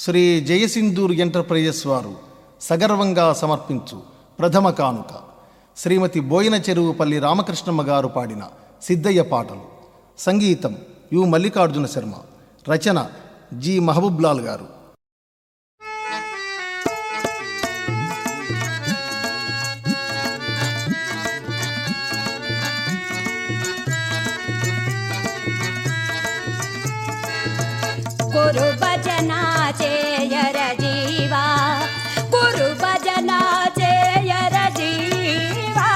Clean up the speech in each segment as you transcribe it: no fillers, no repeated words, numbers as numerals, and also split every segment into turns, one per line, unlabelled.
Shri జయసింధూర్ enterprises వారు సగర్వంగా సమర్పించు ప్రథమ కానుక శ్రీమతి బోయిన చెరువుపల్లి రామకృష్ణమ్మ గారు పాడిన సిద్ధయ్య పాటలు. సంగీతం యు మల్లికార్జున శర్మ, రచన జి మహబూబ్లాల్ గారు.
గురు భజన చేయర జీవా, గురు భజన చేయర జీవా.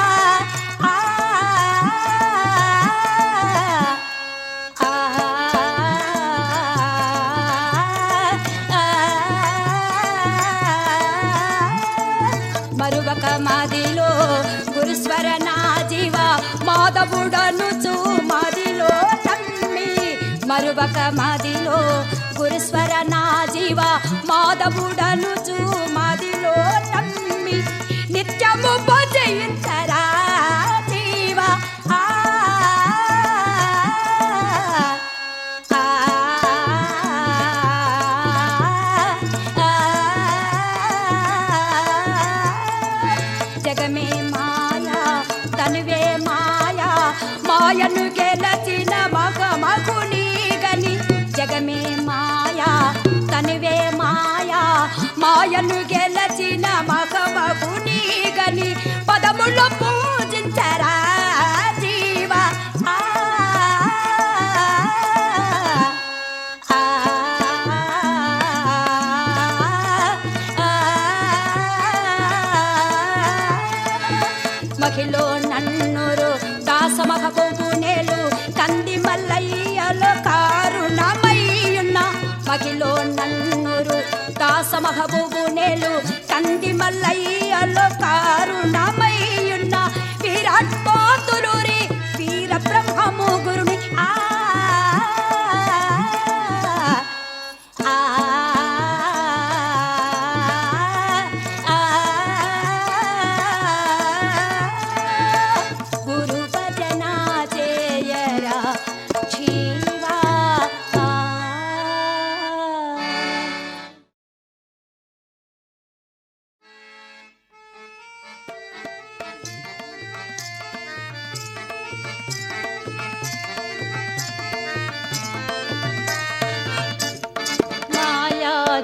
మరువక మదిలో గురుస్వర నా జీవా, మాధవుడను చూ మదిలో తమ్మి. మరువక మదిలో గురుస్వర నా జీవా, మాధవుడను చూ మదిలో నమ్మి. నిత్యము భజయించరా జీవా. జగమే మాయా తనువే మాయా, మాయను గెలచిన మగమగుని గని. జగమే మాయా తనువే మాయా, మాయను గెలచిన మగమగుని గని. పదములో పూజించరా జీవా. మహిళో నన్నురు దాసమహబోబు నేలు కంది మల్లయ్యలో కారుణమయ్యున్న. మహిళో నన్నురు దాసమహబోబు నేలు కంది మల్లయ్యలో కారుణమయ్యున్న. విరాట్ పోతులూరి వీర బ్రహ్మము గురుని.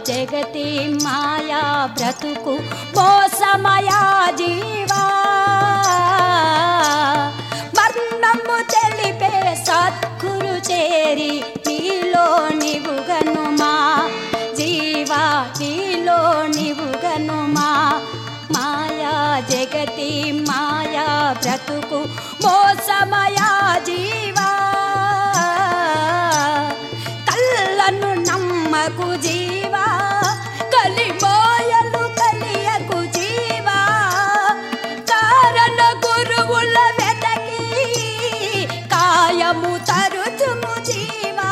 జగతి మాయా బ్రతుకు మోసమయా జీవా. వర్ణము తెలిపే సద్గురు చేరి నీలో నివుగనుమా జీవా, నీలో నివుగనుమా. మాయా జగతి మాయా బ్రతుకు మోసమయా జీవా. కళ్ళను నమ్మకు జీవా, కలిమోయలు కలియకు జీవా. కారణ గురువుల వెతకి కాయము తరుచుము జీవా.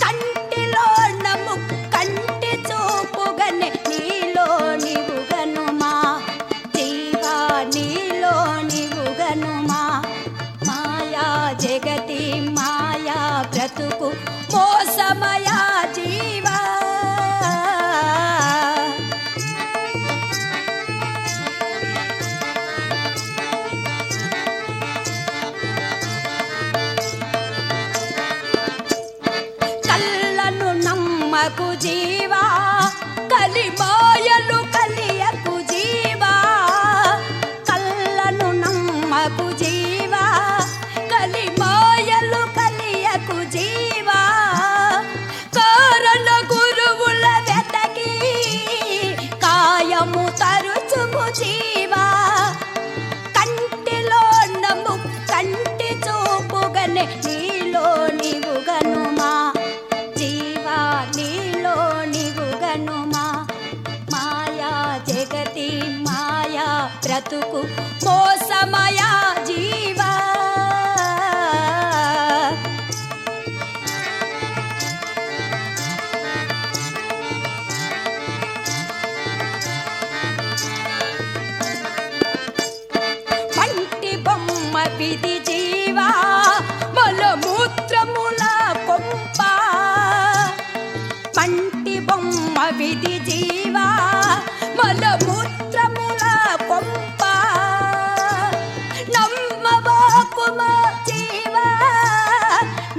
కంటిలో నము కంటి చూపుగనే నీలో నివుగనుమా జీవా, నీలో నివుగనుమా. మాయా జగతి మాయా బ్రతుకు మోసమయా జీవా. కళ్ళను నమ్మకు జీవా, కలిమాయలు కలియకు జీవా. కళ్ళను నమ్మకు జీవా, కలిమాయలు కలియకు జీవా. కారణ గురువుల వెతకి కాయము తరుచుము జీవా. కంటిలో నము కంటి చూపుగనే నీలో నివుగనుమా జీవా, నీలో నివుగనుమా. మాయ మట్టి బొమ్మ విధి జీవా మలమూత్రముల కొంప నమ్మవాకుమ జీవా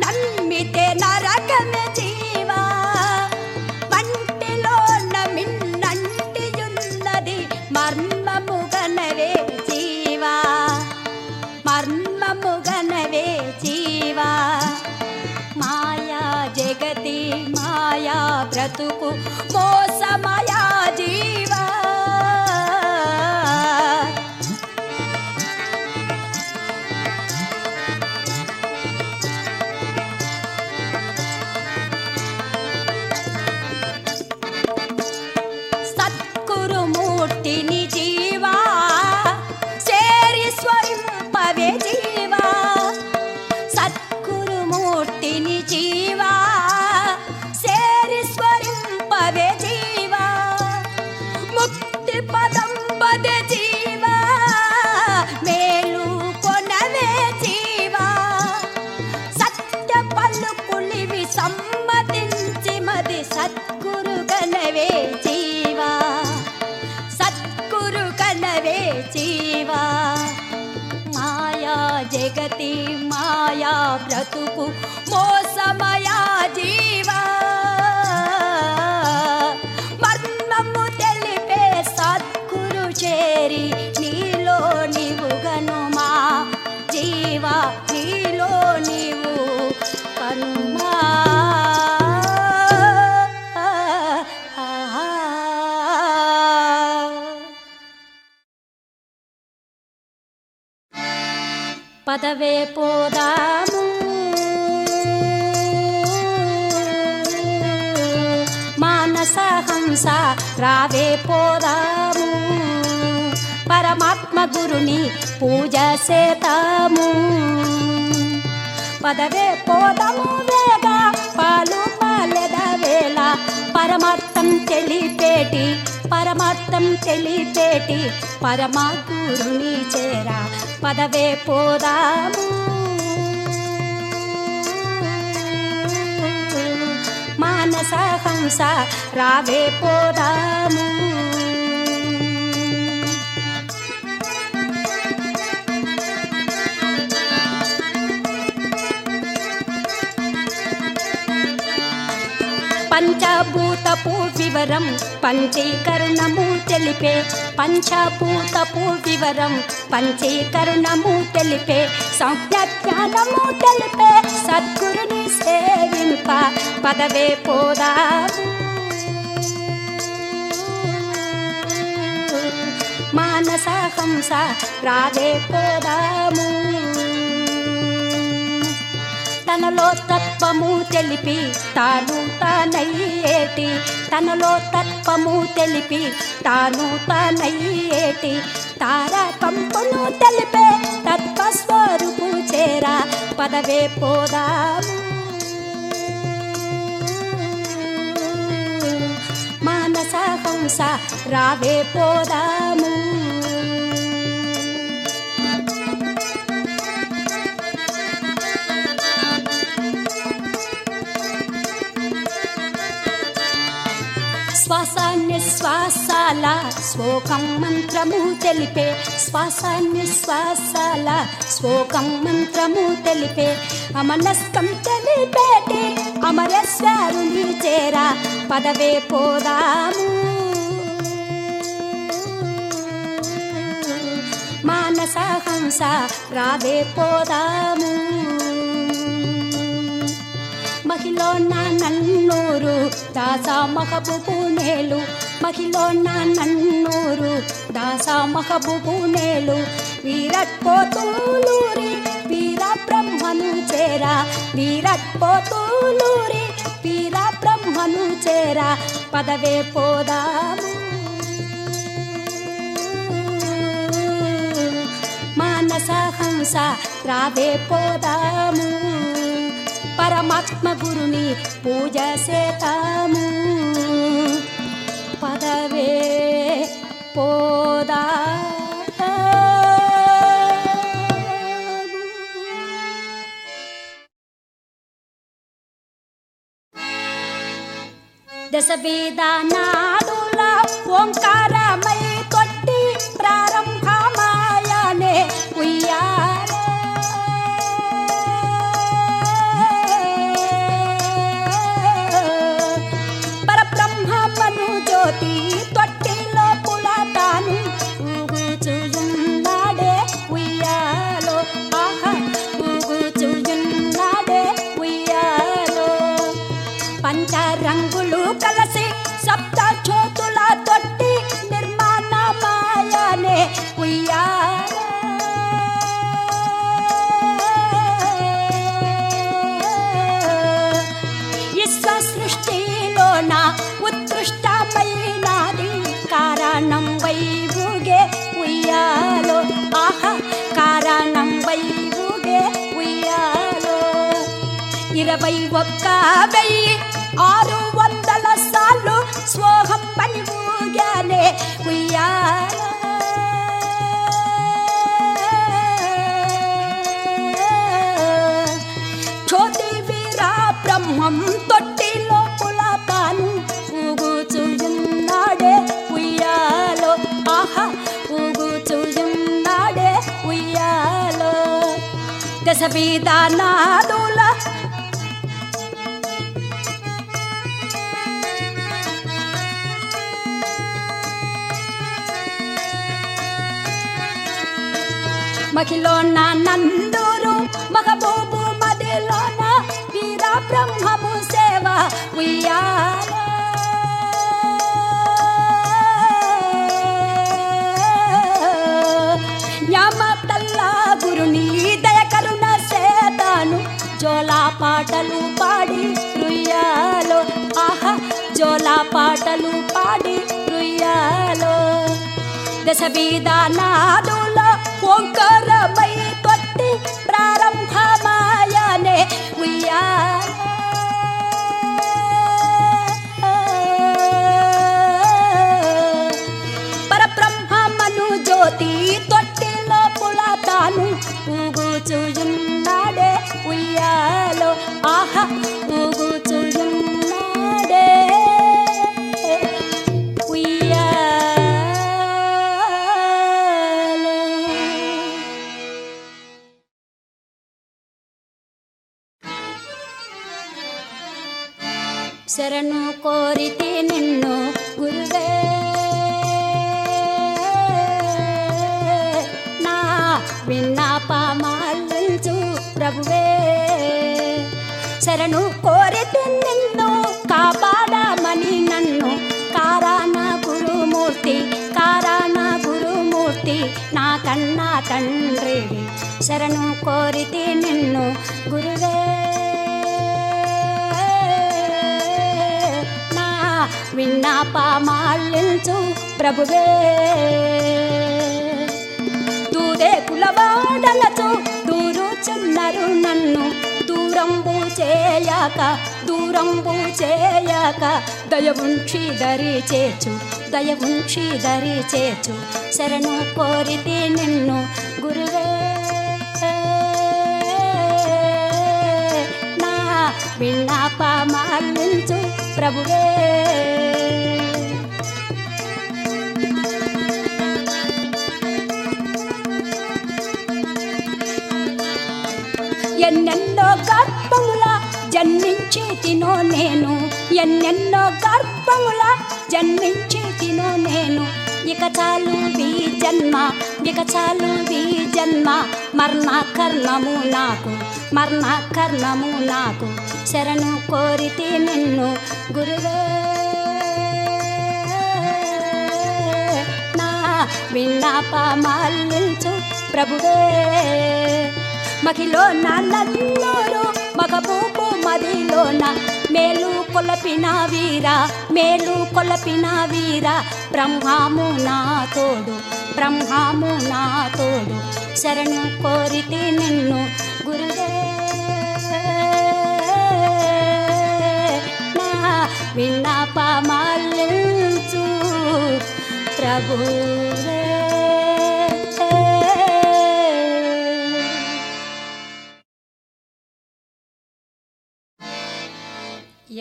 నమ్మితే నరకమే జీవా వంటిలోన మిన్నంటియున్నది మర్మముగనవే జీవా మర్మముగనవే జీవా మాయా జగతి మాయా బ్రతుకు మోసమయా జీవా సద్గురుమూర్తిని జీవా సేరి స్వరింపవే జీవా సద్గురుమూర్తిని జీవా సేరి స్వరింపవే జీవా ముక్తి పదం పదే జీవా మేలు కొనవే జీవా సత్య పలుకులివి సమ్మతించి మది సద్గురు గణవే జీవా సద్గురు గణవే జీవా మాయా జగతి మాయా బ్రతుకు మోసమయా జీవా మర్మము తెలిపే సద్గురు చేరి నీలో నీవు గనుమా జీవా నీలో నీవు కనుమా పదవే పోదాము మానస హంస రావే పోదాము పరమాత్మ గురుని పూజ చేతాము పదవే పోదాము వేగ పాలు పాలెద వేళ పరమార్థం తెలిపేటి పరమా గురుని చేరా పదవే పోదాము మానస హంస రావే పోదాము పంచభూతపు వివరం పంచీకరణము తెలిపే పంచభూతపు వివరం పంచీకరణము తెలిపే సంజ్ఞానము తెలిపే సద్గురుని సేవింప పదవే పోదాము మానస హంస రావే పోదాము తనలో తత్వము తెలిపి తాను తానయ్యేటి తనలో తత్వము తెలిపి తాను తానయ్యేటి తారకంపును తెలిపే తత్వస్వరూపు చేరా పదవే పోదాము మానస హంస రావే పోదాము శ్వాస నిశ్వాసాల శ్లోకం మంత్రము తెలిపే శ్వాస నిశ్వాసాల శ్లోకం మంత్రము తెలిపే అమనస్కం తెలిపేటి అమరేశ్వరుని చేరా పదవే పోదాము మానస హంస రావే పోదాము మహిలో నా నన్నూరు దాసా మహబూబు నేలు మహిలో నా నన్నూరు దాసా మహబూబు నేలు వీరట్ పోతూలూరి వీర బ్రహ్మను చేరా వీరట్ పోతూలూరి వీర బ్రహ్మను చేరా పదవే పోదాము మానస హంస రావే పోదాము పరమాత్మ గురుని పూజ చేతాము పదవే పోదా దశ వేదనాదుల ఓంకారమై తొట్టి ప్రారంభమాయనే ఉయ్యాల పరబ్రహ్మను జ్యోతి తొట్టిలో పులతాను ఊగుచున్నాడే ఉయ్యాలో ఆహా ఊగుచున్నాడే ఉయ్యాలో పంచరంగులు కలసి సప్త జ్యోతుల తొట్టి నిర్మాణమాయనే ఉయ్యాల విశ్వ సృష్టిలోన ఉత్కృష్టమైనది కారణం వైవుగే ఉయ్యాలో ఆహా కారణం వైవుగే ఉయ్యాలో 21,600 సార్లు స్వోహం పని ఊగానే ఉయ్యాల జ్యోతి వీరా బ్రహ్మం తొట్టిలో పులతాను ఊగుచున్నాడే ఉయ్యాలో ఆహా ఊగుచున్నాడే ఉయ్యాలో దశ వేదనాదుల మహిళన నందూరు మగబూబు మదిలోన వీర బ్రహ్మము సేవ ఉయ్యాల న్యామతల్ల గురుని దయ కరుణ సేతాను జోలా పాటలు పాడి రుయ్యాలో ఆహా జోలా పాటలు పాడి రుయ్యాలో దశ వేదనాదుల ఓంకారమై తొట్టి ప్రారంభమాయనే ఉయ్యాల పరబ్రహ్మను జ్యోతి తొట్టిలో పులతాను ఊగుచున్నాడే ఉయ్యాలో ఆహా ఊగుచున్నాడే శరణు కోరితే నిన్ను గురువే నా విన్నపమాలించు ప్రభువే శరణు కోరితే నిన్ను కాపాడమని నన్ను కారణ గురుమూర్తి నా కన్నా తండ్రి శరణు కోరితే నిన్ను గురువే విన్నపమాలించు ప్రభువే దూదే కులవాడలతో దూరుచున్నారు నన్ను దూరంబు చేయక దయవుంచి దరి చేర్చు శరణు కోరితే నిన్ను గురువే నా విన్నపమాలించు ప్రభువే ఎన్నెన్నో గర్భముల జన్మించి తినో నేను ఎన్నెన్నో గర్భముల జన్మించి తినో నేను ఇక చాలు ఈ జన్మ మరణ కర్ణము నాకు శరణు కోరితే నిన్ను గురువే నా విన్నపమాలించు ప్రభువే మహిలో నన్నూరు మగబూబు మదిలోన మేలు కొలపిన వీరా బ్రహ్మము నా తోడు శరణు కోరితే నిన్ను గురువే నా విన్నపమాలించు ప్రభువే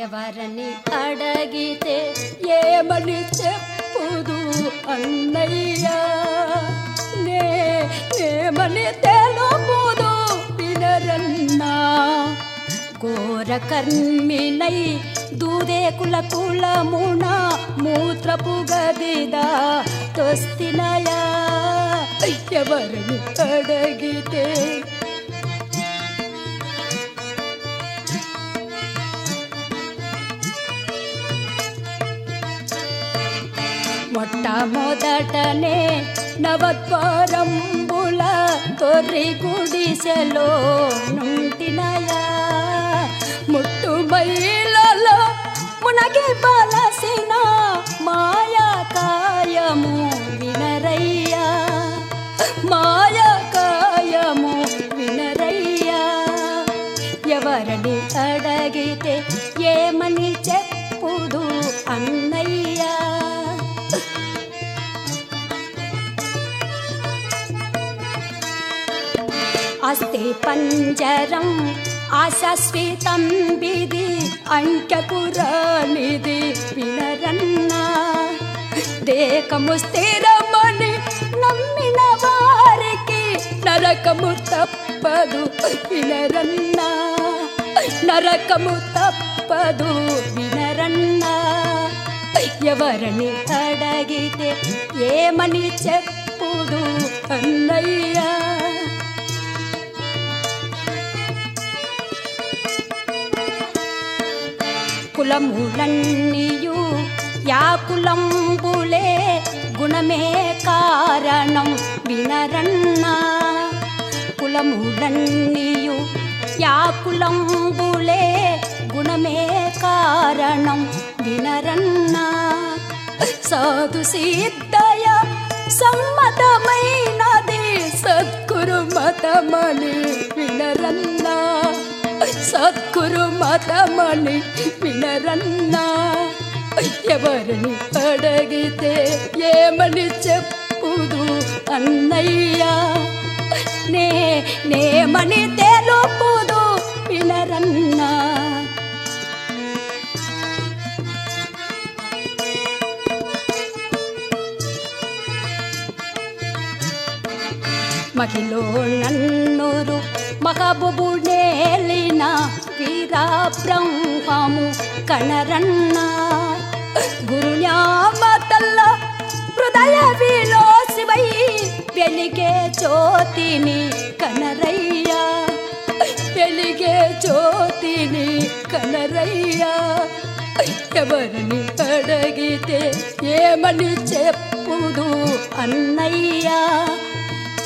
ఎవరని అడిగితే ఏమని చెప్పుదు అన్నయ్య, నేమని తెలుపుదు వినరన్నా. ఘోర కర్మినై దూదేకుల కులమున మూత్రపు గదిదా తొస్తినయా, ఎవరని అడిగితే. మొట్టమొదటనే నవద్వారంబుల తొర్రి గుడిసెలో నుంటినయా, ముట్టుమైలలో మునగి బలసిన మాయాకాయము వినరయ్యా, మాయాకాయము వినరయ్యా. ఎవరని అడిగితే ఏమని చెప్పుదు అన్నయ్యా. అస్తే పంజరం ఆశాశ్వతం విధి అంకెపురానిది వినరన్నా. దేకము స్థిరమని నమ్మిన వారికి నరకము తప్పదు వినరన్నా, నరకము తప్పదు వినరన్నా. ఎవరని అడిగితే ఏమని చెప్పుదు అన్నయ్యా. కులములన్నీయు యాకులంబులే గుణమే కారణం వినరన్నా. కులములన్నీయు యాకులంబులే గుణమే కారణం వినరన్నా. సాధు సిద్ధయ సమ్మతమైనది సద్గురు మతమని వినరన్నా, సద్గురు మతమని వినరన్నా. ఎవరిని అడిగితే ఏమని చెప్పుదు అన్నయ్యా, నేమని తెలుపుదు వినరన్నా. మహిలో నన్నూరు మహబూబు నేలిన వీరా బ్రహ్మము కనరన్నా. గురున్యామతల్ల హృదయ విలోసివై వెలిగే జ్యోతిని కనరయ్యా, వెలిగే జ్యోతిని కనరయ్యా. ఎవరిని అడిగితే ఏమని చెప్పుదు అన్నయ్యా,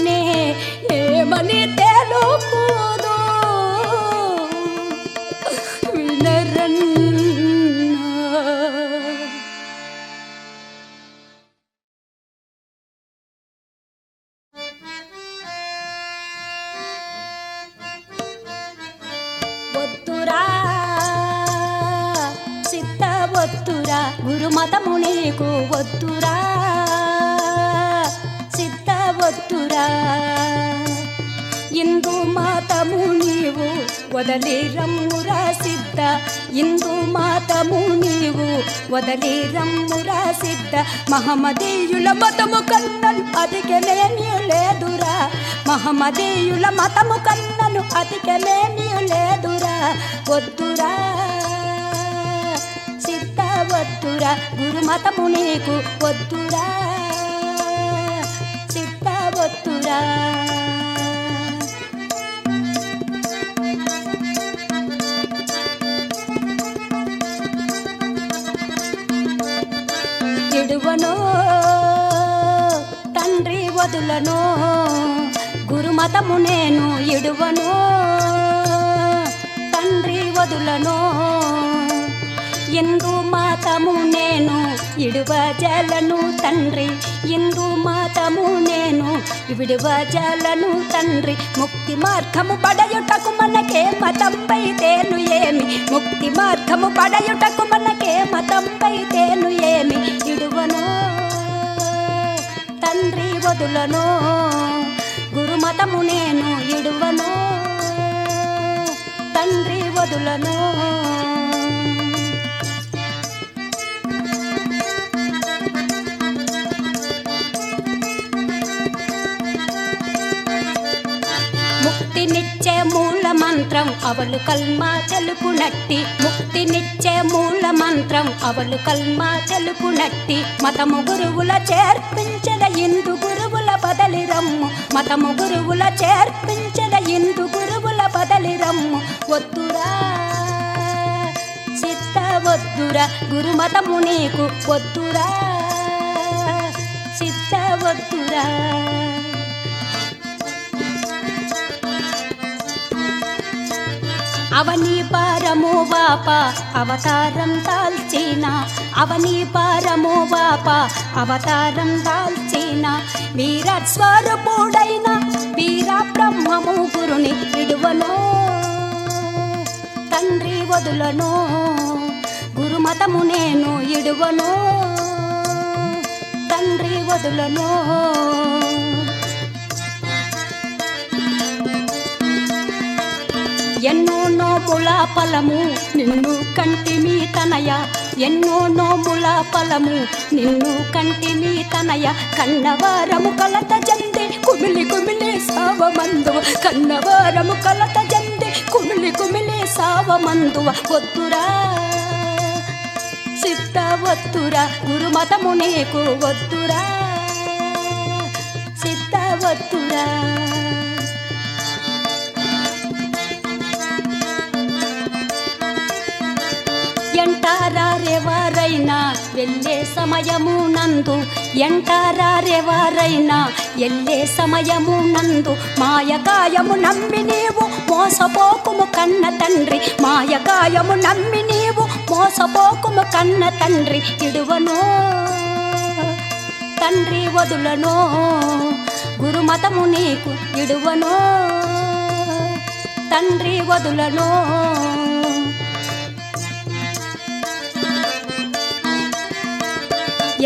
నేమని తెలుపుదు వినరన్నా. వద్దురా సిద్ధ వద్దురా గురుమతము నీకు వద్దురా, సిద్ధ వద్దురా. ఇందు మాతము నీవు వదలి రమ్మురా సిద్ధ, ఇందు మాతము నీవు వదలి రమ్మురా సిద్ధ. మహమ్మదీయుల మతము కన్నను అధికమేమీ లేదురా, మహమ్మదీయుల మతము కన్నను అధికమేమీ లేదురా. వద్దురా సిద్ధ వద్దురా గురుమతము నీకు వద్దురా, సిద్ధ వద్దురా. ఇడువనో తండ్రి వదులను గురుమతము నేను ఇడువను, తండ్రి వదులను ఇందు మాతము నేను ఇడువజలను తండ్రి, ఇందు మాతము నేను విడువజలను తండ్రి. ముక్తి మార్గము పడయుటకు మనకే మతంపైతేను ఏమి, ముక్తి మార్గము పడయుటకు మనకే మతంపైతేను ఏమి. ఇడువను తండ్రి వదులను గురుమతము నేను ఇడువను, తండ్రి వదులను. మంత్రం అవలు కల్మ తెలుపునట్టి ముక్తినిచ్చే మూల మంత్రం అవలు కల్మ తెలుపునట్టి మతము గురువుల చేర్పించద ఇందు గురువుల బదలి రమ్ము మతము గురువుల చేర్పించద ఇందు గురువుల బదలి రమ్ము వద్దురా చిత్త వద్దురా గురుమతము నీకు వద్దురా చిత్త వద్దురా అవని పారము వాప అవతారం దాల్చిన అవని పారము వాప అవతారం దాల్చిన వీరాట్ స్వరూపుడైన వీర బ్రహ్మము గురుని విడువను తండ్రి వదులను గురుమతము నేను ఇడువను తండ్రి వదులను ఎన్నో నోముల ఫలము నిన్ను కంటిమి తనయ ఎన్నో నోముల ఫలము నిన్ను కంటిమి తనయ కన్నవారము కలత జంది కుమిలి కుమిలి సావమందువ కన్నవారము కలత జంది కుమిలి కుమిలి సావమందువ వద్దురా చిత్త వద్దురా గురుమతము నీకు వద్దురా చిత్త వద్దురా ఎంటారెవరైనా వెళ్ళే సమయము నందు ఎంటారెవరైనా వెళ్ళే సమయము నందు మాయకాయము నమ్మి నీవు మోసపోకుము కన్న తండ్రి మాయకాయము నమ్మి నీవు మోసపోకుము కన్న తండ్రి ఇడువను తండ్రి వదులను గురుమతము నీకు ఇడువను తండ్రి వదులను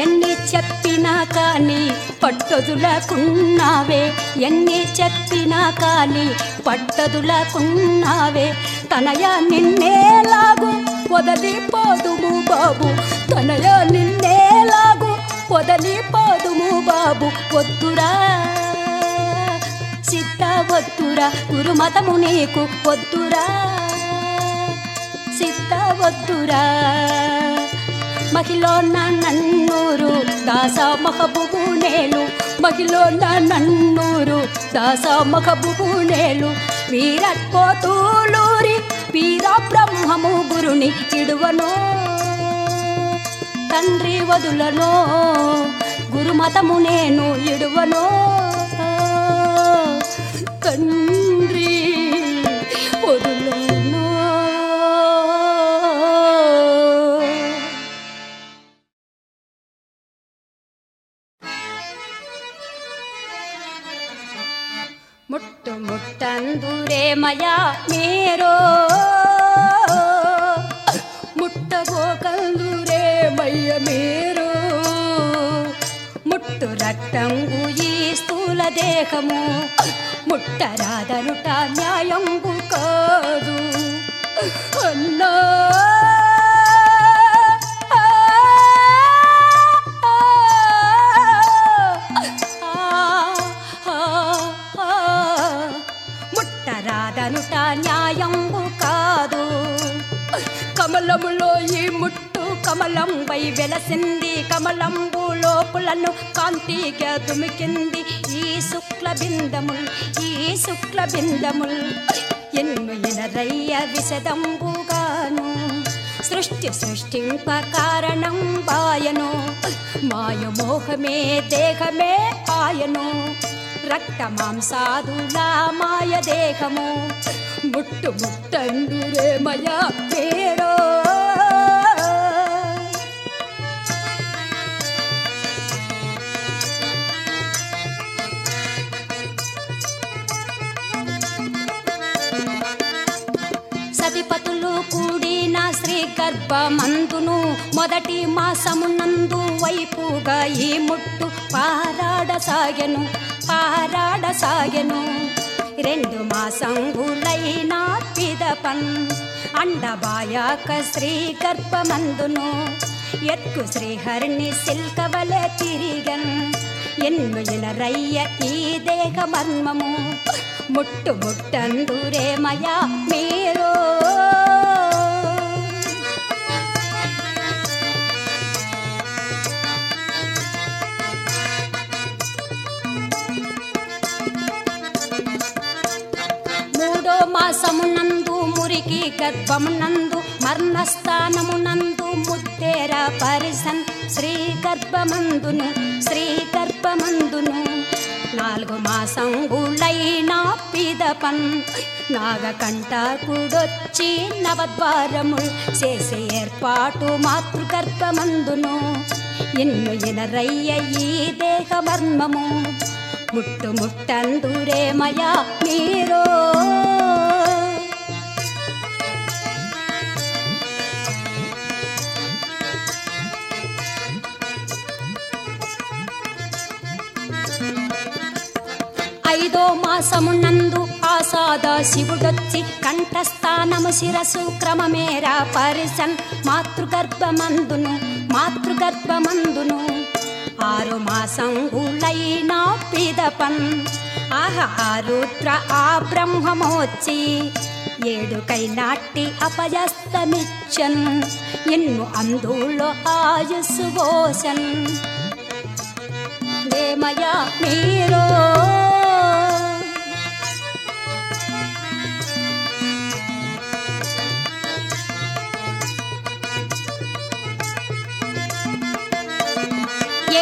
ఎన్ని చెప్పినా కానీ పట్టదులకున్నావే ఎన్ని చెప్పినా కానీ పట్టదులకున్నావే తనయ నిన్నేలాగు వదలిపోదుము బాబు తనయ నిన్నేలాగు వదలిపోదుము బాబు వద్దురా చిత్త వద్దురా గురుమతము నీకు వద్దురా చిత్త వద్దురా మహిళ నన్నూరు దాస మహబూబునేలు మహిళ నన్నూరు దాస మహబూబునేలు వీరట్ పోతూలూరి వీర బ్రహ్మము గురుని ఇడువను తండ్రి వదులను గురుమతము నేను ఇడువను తండ్రి వదులను ముట్టు ముట్టందురే మయా మీరు ముట్టబోకందురే మయ్య మీరు ముట్టు రక్తంగు ఈ స్థూల దేహము ముట్టరాదనుట న్యాయంబు కాదు అన్నా ముట్టరాదనుట న్యాయంబు కాదు కమలములో ఈ ముట్టు కమలంపై వెలసింది కమలంబు లోపులను కాంతిగా దుమికింది ఈ శుక్ల బిందముల్ ఎన్ను ఎనరయ్య విశదంబుగాను సృష్టింప కారణం బాయను మాయమోహమే దేహమే ఆయను రక్త మాంసాదులా మాయ దేహము ముట్టు ముట్టందురే మయా పేరో సతిపతులు కూడిన శ్రీ గర్భమందును మొదటి మాసమునందు వైపుగా ఈ ముట్టు పారాడసాగెను 2 మాసంగులైన పిదపన్ అండబాయాక శ్రీ గర్భమందును ఎత్కు శ్రీహరిని సిల్కవలె తిరిగన్ ఎన్నుయినరయ్య ఈ దేహ మర్మము ముట్టు ముట్టందురేమయా మీరు మూడో మాసమునందు మురికి గర్భమునందు మర్మస్థానమునందు ముత్తేర పరిసన్ శ్రీ గర్భమందును నాలుగు మాసంగులైన పిదపన్ నాగకంఠకుడొచ్చి నవద్వారముల్ చేసే ఏర్పాటు మాతృగర్భమందును ఎన్నుయినరయ్య ఈ దేహ మర్మము ముట్టు ముట్టందురేమయా మీరు ఐదో మాసమునందు ఆసాద శివుడొచ్చి కంఠస్థానము శిరసు క్రమమేరా పరిసన్ మాతృగర్భమందును ఆరు మాసంగులైన పిదపన్ ఆహారుద్ర ఆ బ్రహ్మమోచ్చి ఏడుకై నాటి అపయస్తమిచ్చన్ ఎన్ను అందులో ఆయుస్సు పోసన్ దేమయా మీరు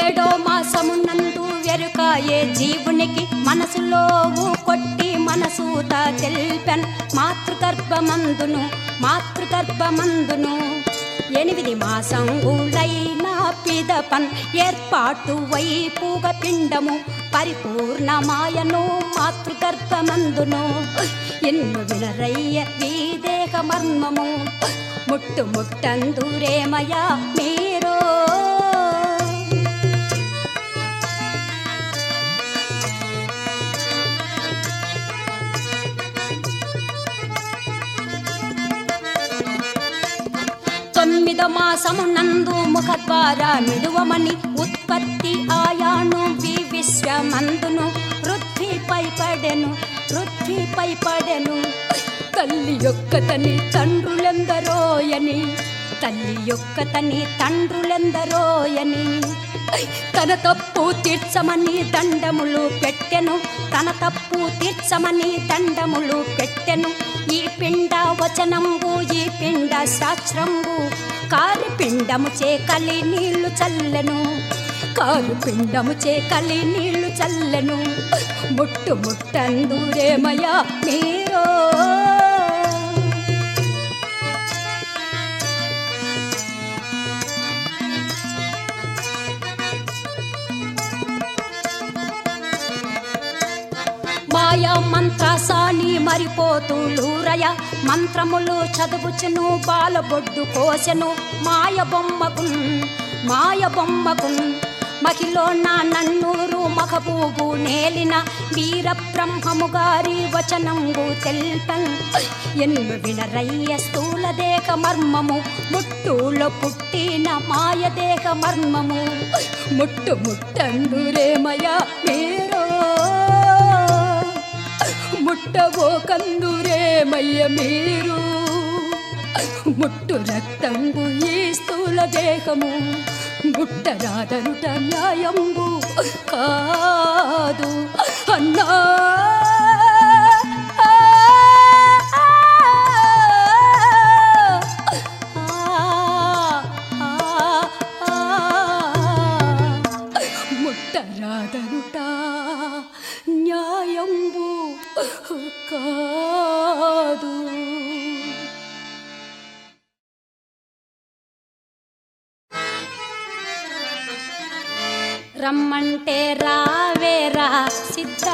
ఏడో మాసమునందు వెరుకాయే జీవునికి మనసులో కొట్టి మనసూత తెల్పెన్ మాతృగర్భమందును ఎనిమిది మాసంగులైన పిదపన్ ఏర్పాటు వైపుగ పిండము పరిపూర్ణమాయను మాతృగర్భమందును ఎన్నుయినరయ్య ఈ దేహ మర్మము ముట్టు ముట్టందురేమయా మీరు తొమ్మిదో మాసమునందు ముఖద్వారా మిడువమని ఉత్పత్తి ఆయాను విశ్వమందును పృథ్వీపై పడెను తల్లి యొక్క తని తండ్రులెందరోయని తన తప్పు తీర్చమని దండములు పెట్టెను ఈ పిండ వచనంబు ఈ పిండ శాస్త్రంబు కారు పిండము చే కలి నీళ్లు చల్లెను ముట్టు ముట్టందురేమయా మీరు మాయా మంత్రసాని మరిపోతులూరయ మంత్రములు చదువుచును బాలబొడ్డు కోసెను మాయ బొమ్మకున్ మహిలో నా నన్నూరు మహబూబు నేలిన వీర బ్రహ్మము గారి వచనంబు తెల్పన్ ఎన్నుయినరయ్య స్థూల దేహ మర్మము ముట్టులో పుట్టిన మాయ దేహ మర్మము ముట్టు ముట్టందురేమయా మీరు ముట్టవో కందురేమయ్య మీరు ముట్టు రక్తంబు ఈ స్థూల దేహము ముట్టరాదనుట న్యాయంబు కాదు అన్నా ముట్టరాదనుట న్యాయంబు కాదు. రమ్మంటే రావేరా సిద్ధ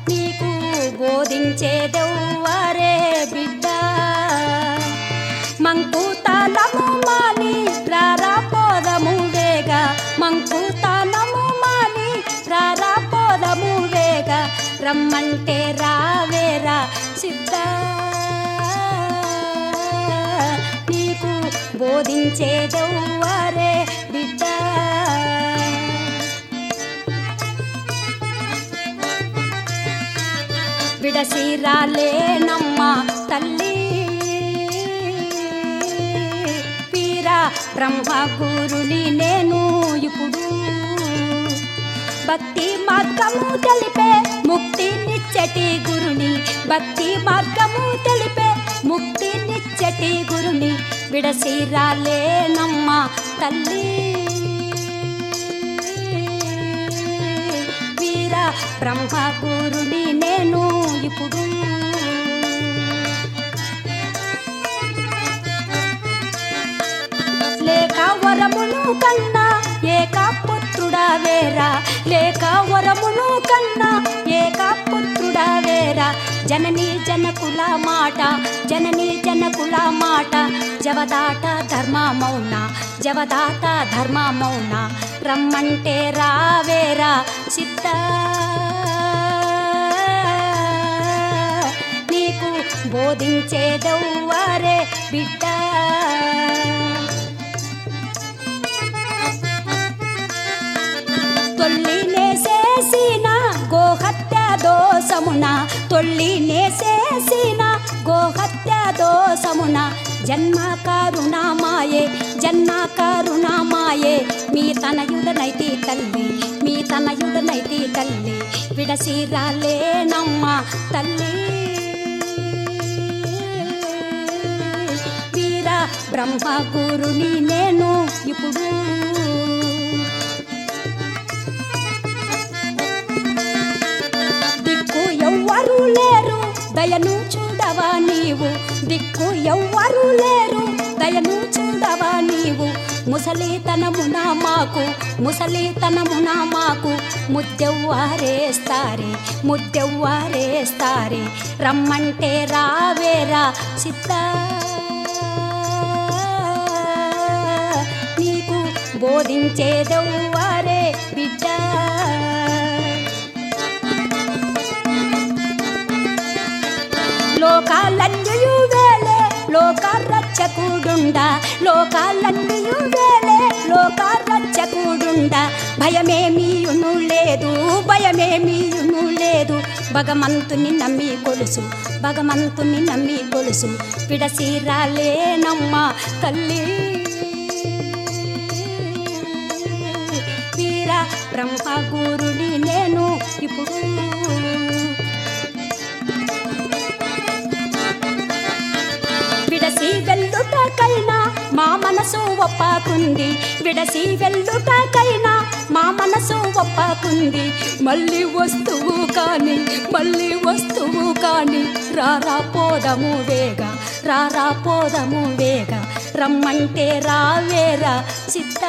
నీకు బోధించేదెవ్వరే బిడ్డ మంకుతానము మాని రారా పోదము వేగ మంకుతానము మాని రారా పోదము వేగ రమ్మంటే రావేరా సిద్ధ నీకు బోధించేదెవ్వరే బిడ్డ. విడసిరాలేనమ్మ తల్లి వీర బ్రహ్మ గురుని నేను ఇప్పుడు. భక్తి మార్గము తెలిపే ముక్తినిచ్చటి గురుని, భక్తి మార్గము తెలిపే ముక్తినిచ్చటి గురుని విడసిరాలేనమ్మ తల్లి వీర బ్రహ్మ గురుని నేను ఇప్పుడు. లేక వరమును కన్నా ఏక పుత్రుడా వేరా, లేక వరమును కన్నా ఏక పుత్రుడా వేరా. జననీ జనకుల మాట, జననీ జనకుల మాట, జవదాట ధర్మ మౌన, జవదాట ధర్మ మౌన. రమ్మంటే రావేరా సిద్ధ, నీకు బోధించేదెవ్వరే బిడ్డ. తొల్లినేసేసిన గోహత్య దోషమున, తొల్లినేసేసిన గోహత్య దోషమున. జన్మ కరుణామాయే, జన్మ కరుణామాయే. మీ తనయుడనైతి తల్లి, మీ తనయుడనైతి తల్లి విడసిరాలేనమ్మ తల్లి వీర బ్రహ్మ గురుని నేను ఇప్పుడు. దిక్కు ఎవ్వరు లేరు దయను చూడవా నీవు, దిక్కు ఎవ్వరు లేరు దయను చూడవా నీవు. ముసలితనమున మాకు, ముసలితనమున మాకు ముద్దెవ్వారేస్తారే, ముద్దెవ్వారేస్తారే. రమ్మంటే రావేరా సిద్ధ, నీకు బోధించేదెవ్వరే బిడ్డ. లోకాలన్నయు వేలే లోకారక్షకుడుండ, లోకాలన్నయు వేలే లోకారక్షకుడుండ. భయమేమీయును లేదు, భయమేమీయును లేదు. భగవంతుని నమ్మి కొలుసు, భగవంతుని నమ్మి కొలుసు విడసిరాలేనమ్మ తల్లి వీర బ్రహ్మ గురుని నేను ఇప్పుడు. విడసి వెళ్ళుటకైనా మా మనసు ఒప్పకుంది, విడసి వెళ్ళుటకైనా మా మనసు ఒప్పకుంది. మళ్ళీ వస్తువు కాని, మళ్ళీ వస్తువు కాని. రారా పోదము వేగ, రారా పోదము వేగ. రమ్మంటే రావేరా సిద్ధ,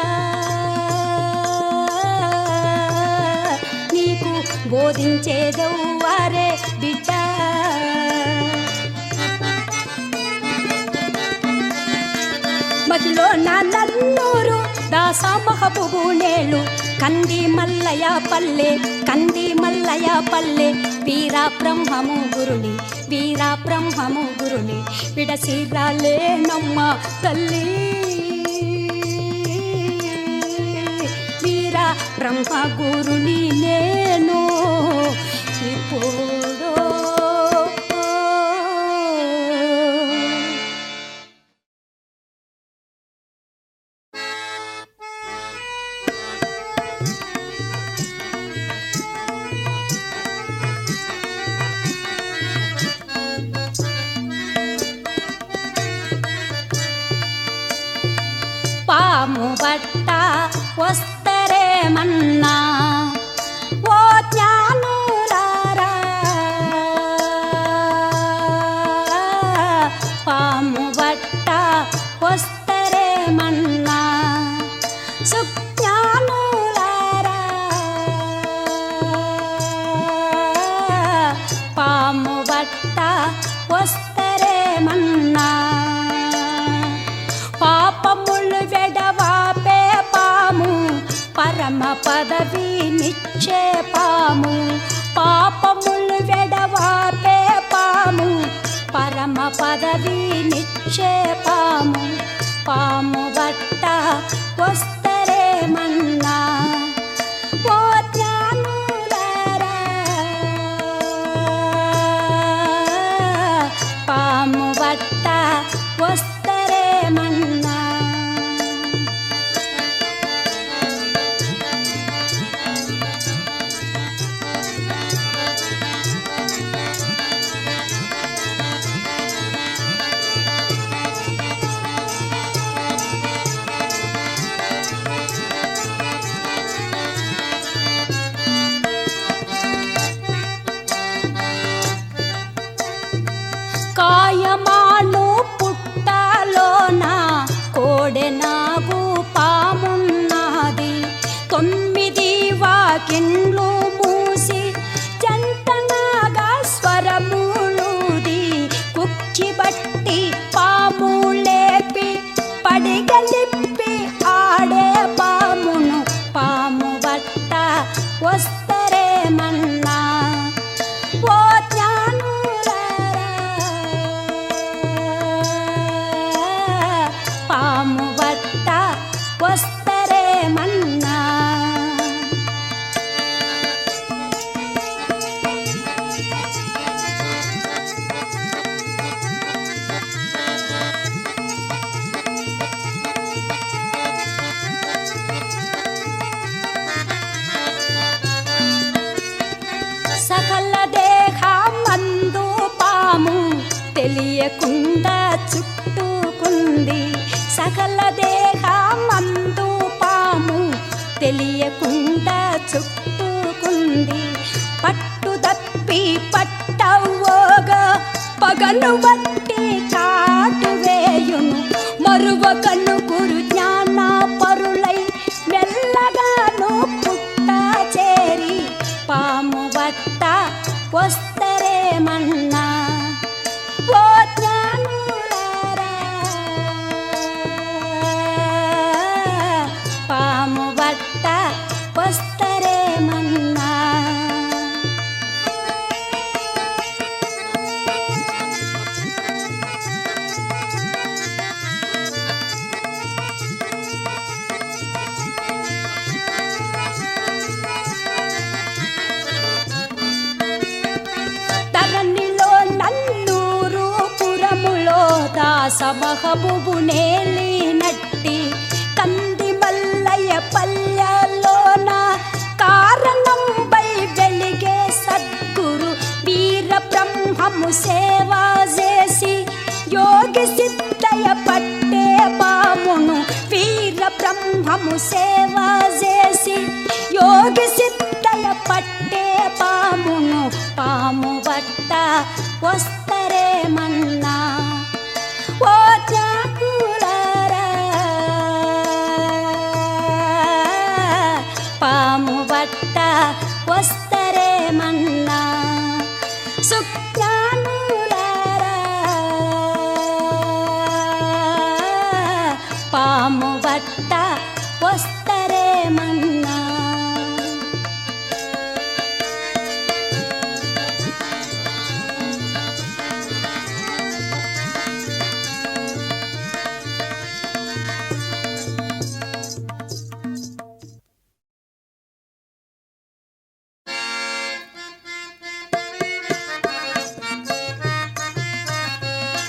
నీకు బోధించేదెవ్వరే బిడ్డ. మహిలో నన్నూరు దాస మహబూబు నేలు. కంది మల్లయ్య పల్లె, కంది మల్లయ్య పల్లె. వీర బ్రహ్మము గురుని, వీర బ్రహ్మము గురుని విడసిరాలేనమ్మ తల్లి వీర బ్రహ్మ గురుని నేను ఇప్పుడు. పాము బట్ట వస్తరేమన్నా ఓ జ్ఞానులారా, పాము బట్ట వస్తరేమన్నా సుజ్ఞానులారా. పాము బట్ట వస్తరేమన్నా పాపములు వెడవాపే పాము పరమ పదవి నిచ్చే పాము. పాపములు వెడవాపే పాము పరమ పదవి నిచ్చే పాము. పాము వస్తరేమన్నా ఓ జ్ఞానులారా పాము బట్ట వస్తరేమన్నా కాయమాను పుట్టలోన కోడెనాగు పామున్నది 9 వాకిండ్లు మూసి జంటనాగా స్వరములుది కుక్షి బట్టి పాము లేపి పడిగలిప్పి ఆడే పామును పాము బట్ట వస్తరేమన్నా ఓ జ్ఞానులారా పాము బట్ట వస్తరేమన్నా సకల దేహమందు పాము తెలియకుండా చుట్టుకుంది సకల దేహమందు పాము తెలియకుండా చుట్టుకుంది పట్టు తప్పి పట్టవోగా పగను బట్టి కాటు వేయును మరువ కనుగురు జ్ఞాన పరులై మెల్లగాను పుట్ట చేరి పాము బట్ట వస్తరేమన్నా ఓ జ్ఞానులారా పాము బట్ట వస్తరేమన్నా తరణిలో నన్నూరు పురములో దాసమహబుబు నేలినట్టి కంది మల్లయ్య పల్లెలోన కారణంపై వెలిగే సద్గురు వీర బ్రహ్మము సేవ చేసి యోగి సిద్ధయ పట్టే పామును వీర బ్రహ్మము సేవ చేసి యోగి సిద్ధయ పట్టే పామును పాము బట్ట వస్తరేమన్నా ఓ జ్ఞానులారా పాము బట్ట వస్తరేమన్నా సుజ్ఞానులారా పాము బట్ట వస్తరేమన్నా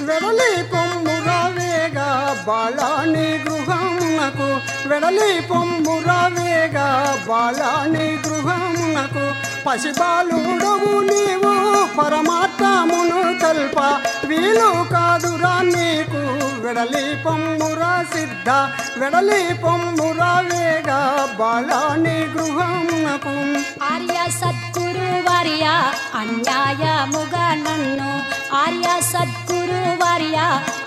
వెడలి పొమ్మురావేగా బాలాని గృహమునకు వెడలి పొమ్మురావేగా బాలాని గృహమునకు పసిబాలుడవు నీవు పరమాత్మమును తల్ప వీలు కాదురా నీకు వెడలి పొమ్మురా సిద్ధ వెడలి పొమ్మురావేగా బాలాని గృహమునకు
ఆర్య సద్గురు వార్య అన్యాయముగా నన్ను ఆర్య సద్గురు వార్య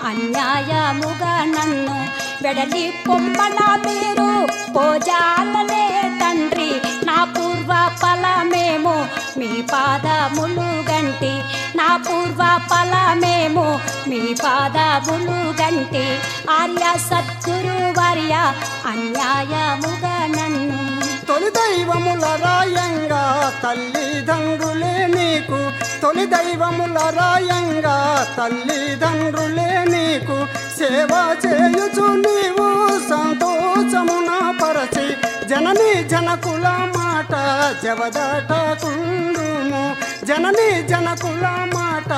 అన్యాయముగా నన్ను వెడలి పొమ్మన మీరు పోజాలనే తండ్రి నా పూర్వ ఫలమేమో మీ పాదములు గంటి నా పూర్వ ఫలమేమో మీ పాదములు గంటి ఆర్య సద్గురు వార్య అన్యాయముగా నన్ను
తొలి దైవముల రాయంగా తల్లిదండ్రులే నీకు తొలి దైవముల రాయంగా తల్లిదండ్రులే నీకు సేవ చేయుచు నీవు సంతోషమున జనకుల మాట జవదాటకుండుము, జనని జనకుల మాట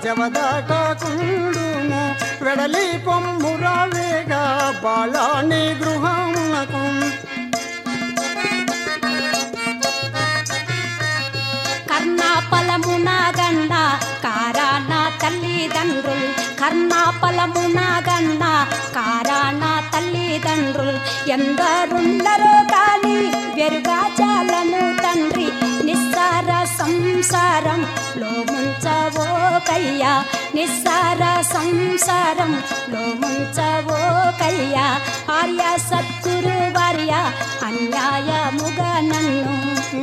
జవదాటకుండుము. వెడలి పొమ్మురావేగా బాలాని గృహమునకు.
కర్ణాపలమున గన్న కారాన తల్లిదండ్రులు, కర్ణాపలమున గన్న కారాన తల్లిదండ్రులు. ఎందరుండరో కాని వెరుగా చాలను తండ్రి, నిస్సార సంసారం లో ముంచవో కయ్యా, నిస్సార సంసారం లో ముంచవో కయ్యా. ఆర్య సద్గురు వార్య అన్యాయముగా నన్ను.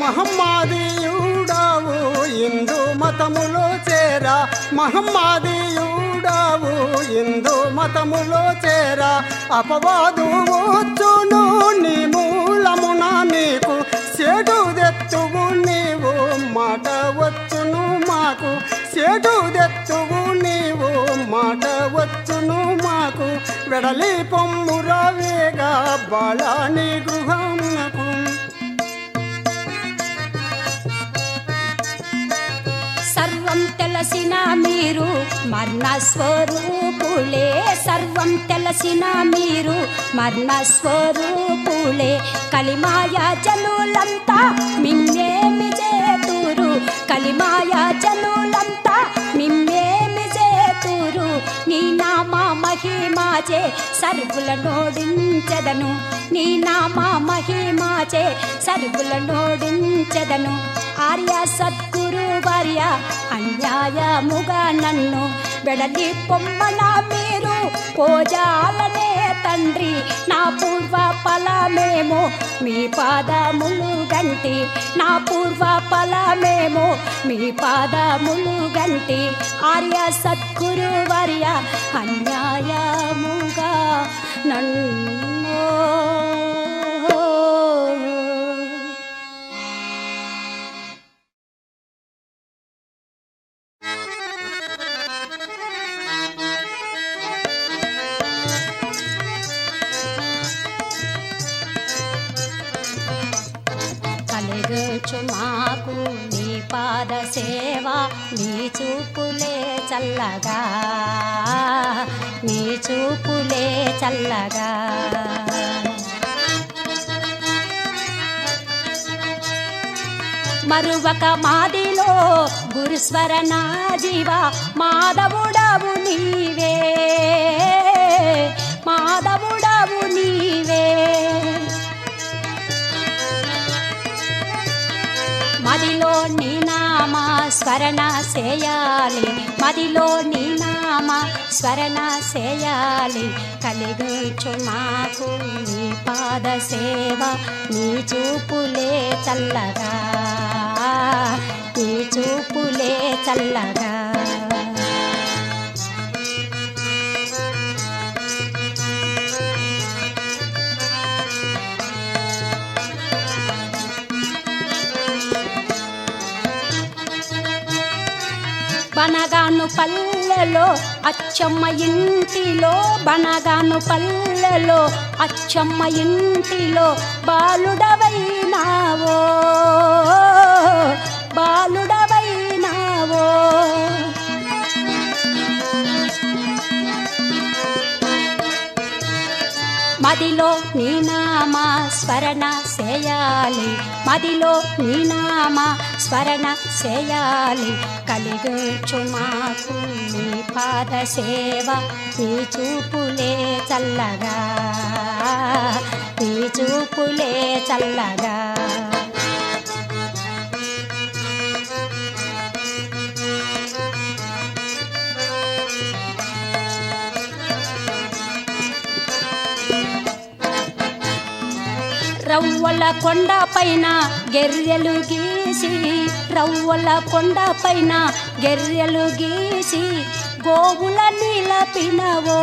మహమ్మాదీయుడావు హిందూ మతములో చేరా, మహమ్మాదీయుడావు హిందూ మతములో చేరా. అపవాదు వచ్చును నీ మూలమున నీకు, చెడు దెత్తువు నీవు మాట వచ్చును మాకు, చెడు దెత్తువు నీవు మాట వచ్చును మాకు. వెడలి పొమ్మురావేగా బాలాని గృహమునకు.
సర్వం తెలిసిన మీరు మరణ స్వరూపులే, సర్వం తెలిసిన మీరు మరణ స్వరూపులే. కలిమాయ జనులంతా మిమ్మేమి చేతురు, కలిమాయ జనులంతా మిమ్మేమి చేతురు. నీ నామ మహిమాచే సర్వుల నోడించెదను, నీ నామ మహిమాచే సర్వుల నోడించెదను. ఆర్య సద్గురు వార్య అన్యాయముగా నన్ను. వెడలి పొమ్మన మీరు పోజాలనే తండ్రి, నా పూర్వ ఫలమేమో మీ పాదములు గంటి, నా పూర్వ ఫలమేమో మీ పాదములు గంటి. ఆర్య సద్గురు వార్య అన్యాయముగా నన్ను. కలిగించు మాకు నీ పాద సేవ, నీ చూపులే చల్లగా, నీ చూపులే చల్లగా. మరువక మాదిలో గురుస్వరణ జీవ, మాధవుడవు నీవే, మాధవుడవు నీవే. మదిలో నీ నామ స్మరణ చేయాలి, మదిలో నీ నామ స్మరణ చేయాలి. కలిగించు మాకు నీ పాద సేవ, నీ చూపులే చల్లగా, నీ చూపులే చల్లగా. బనగాను పల్లెలో అచ్చమ్మ ఇంటిలో, బనగాను పల్లెలో అచ్చమ్మ ఇంటిలో బాలుడవైనావో, బాలుడవైనావో. మదిలో నీ నామ స్మరణ చేయాలి, మదిలో నీ నామ స్మరణ చేయాలి. కలిగించు మాకు నీ పాద సేవ, నీ చూపులే చల్లగా, నీ చూపులే చల్లగా. రవ్వల కొండ పైన గెర్రెలు గీసి, రవ్వల కొండ పైన గెర్రెలు గీసి గోవుల నిలపినవో,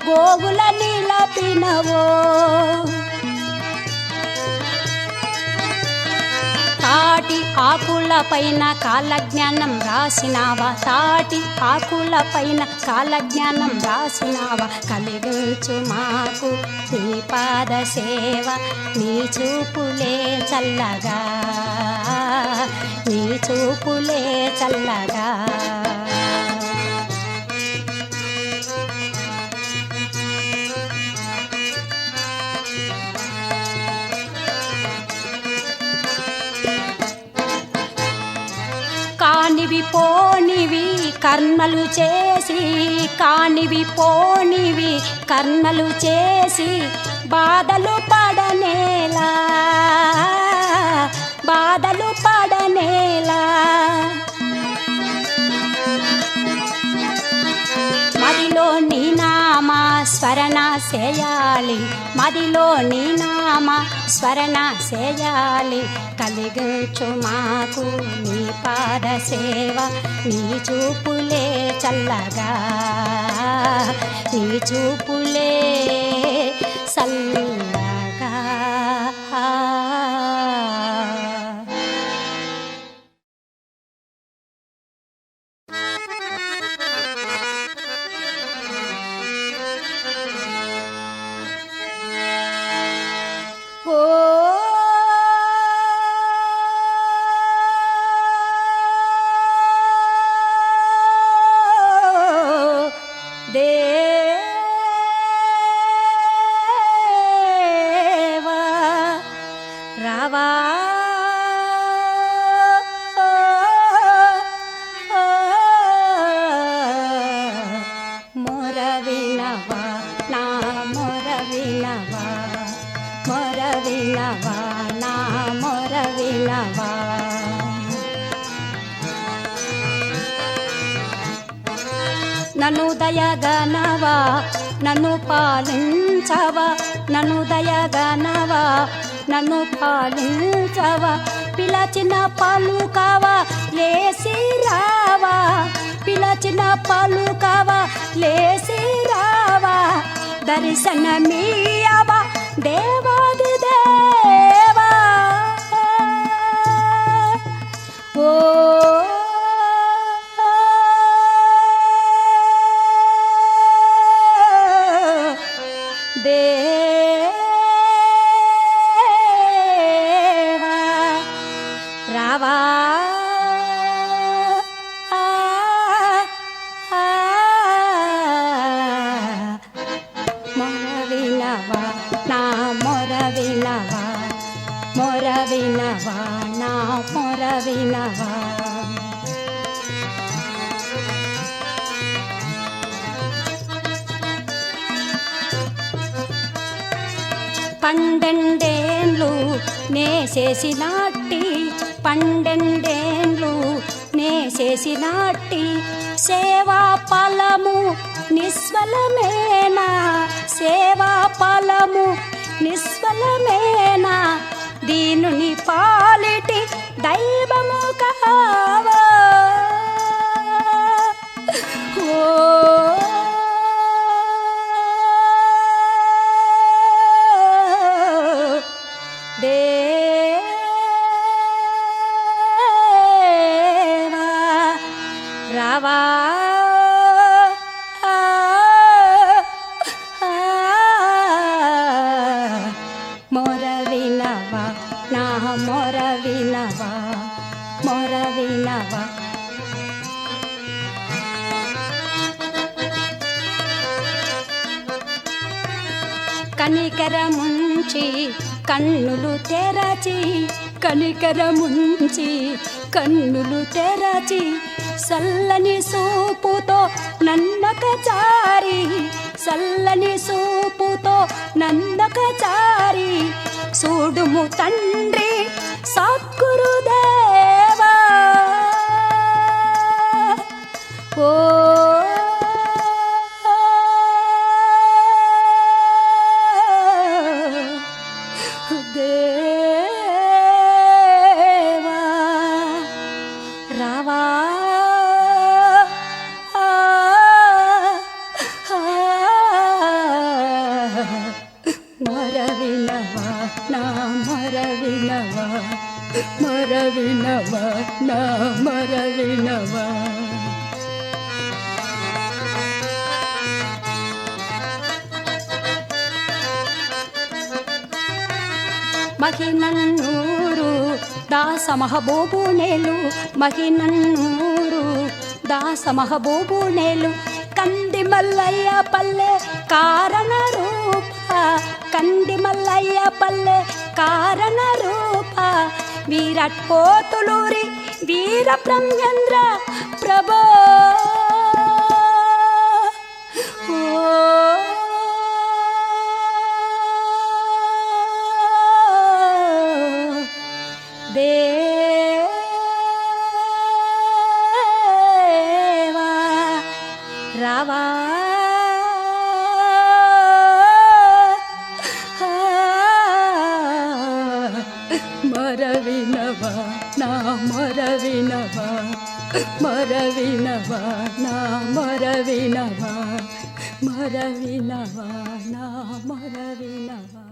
గోవుల నిలపినవో. తాటి తాటి ఆకుల పైన కాలజ్ఞానం రాసినావా, తాటి ఆకుల పైన కాలజ్ఞానం రాసినావా. కలిగించు మాకు నీ పాద సేవ, నీ చూపులే చల్లగా, నీ చూపులే చల్లగా. కానివి పోనివి కర్మలు చేసి, కానివి పోనివి కర్మలు చేసి బాధలు పడనేలా, బాధలు పడనేలా. మదిలో నీ నామ స్మరణ చేయాలి, మదిలో నీ నామ స్మరణ చేయాలి. కలిగించు మాకు నీ పాద సేవ, నీ చూపులే చల్లగా, నీ చూపులే చల్లగా. నన్ను దయగనవా, నన్ను పాలించవా, నన్ను దయగనవా, నన్ను పాలించవా. పిలచిన పలుకవా లేసి రావా, పిలచిన పలుకవా లేసి రావా. దర్శనమీయవా దేవాది దేవా. ఓ మొరవినవా, నా మొరవినవా. పండెండేండ్లు నే చేసినాటి, పండెండేండ్లు నే చేసినాటి సేవా ఫలము నిస్వలమేనా, సేవా ఫలము నిస్వలమేనా. దీనుని పాలిటి దైవము కావా. ఓ దేవా రావా. మొరవినవా, నా మొరవినవా, మొరవినవా. కనికరముంచి కన్నులు తెరచి, కనికరముంచి కన్నులు తెరచి చల్లని సూపుతో నన్నక చారి, చల్లని సూపుతో నన్నక చారి. చూడుము తండ్రి సద్గురుదేవా. ఓ దేవా రావా. మొరవినవా, నా మొరవినవా, మరవినవా నా మరవినవా. మహినన్నూరు దాస మహబూబునేలు మహినన్నూరు దాస మహబూబునేలు కంది మల్లయ్య పల్లె కారణ రూప కంది మల్లయ్య పల్లె కారణ రూప విరాట్ పోతులూరి వీర బ్రహ్మేంద్ర ప్రభో దేవా రావా మరవినవా నా మరవినవా మరవినవా నా మరవినవా మరవినవా నా మరవినవా.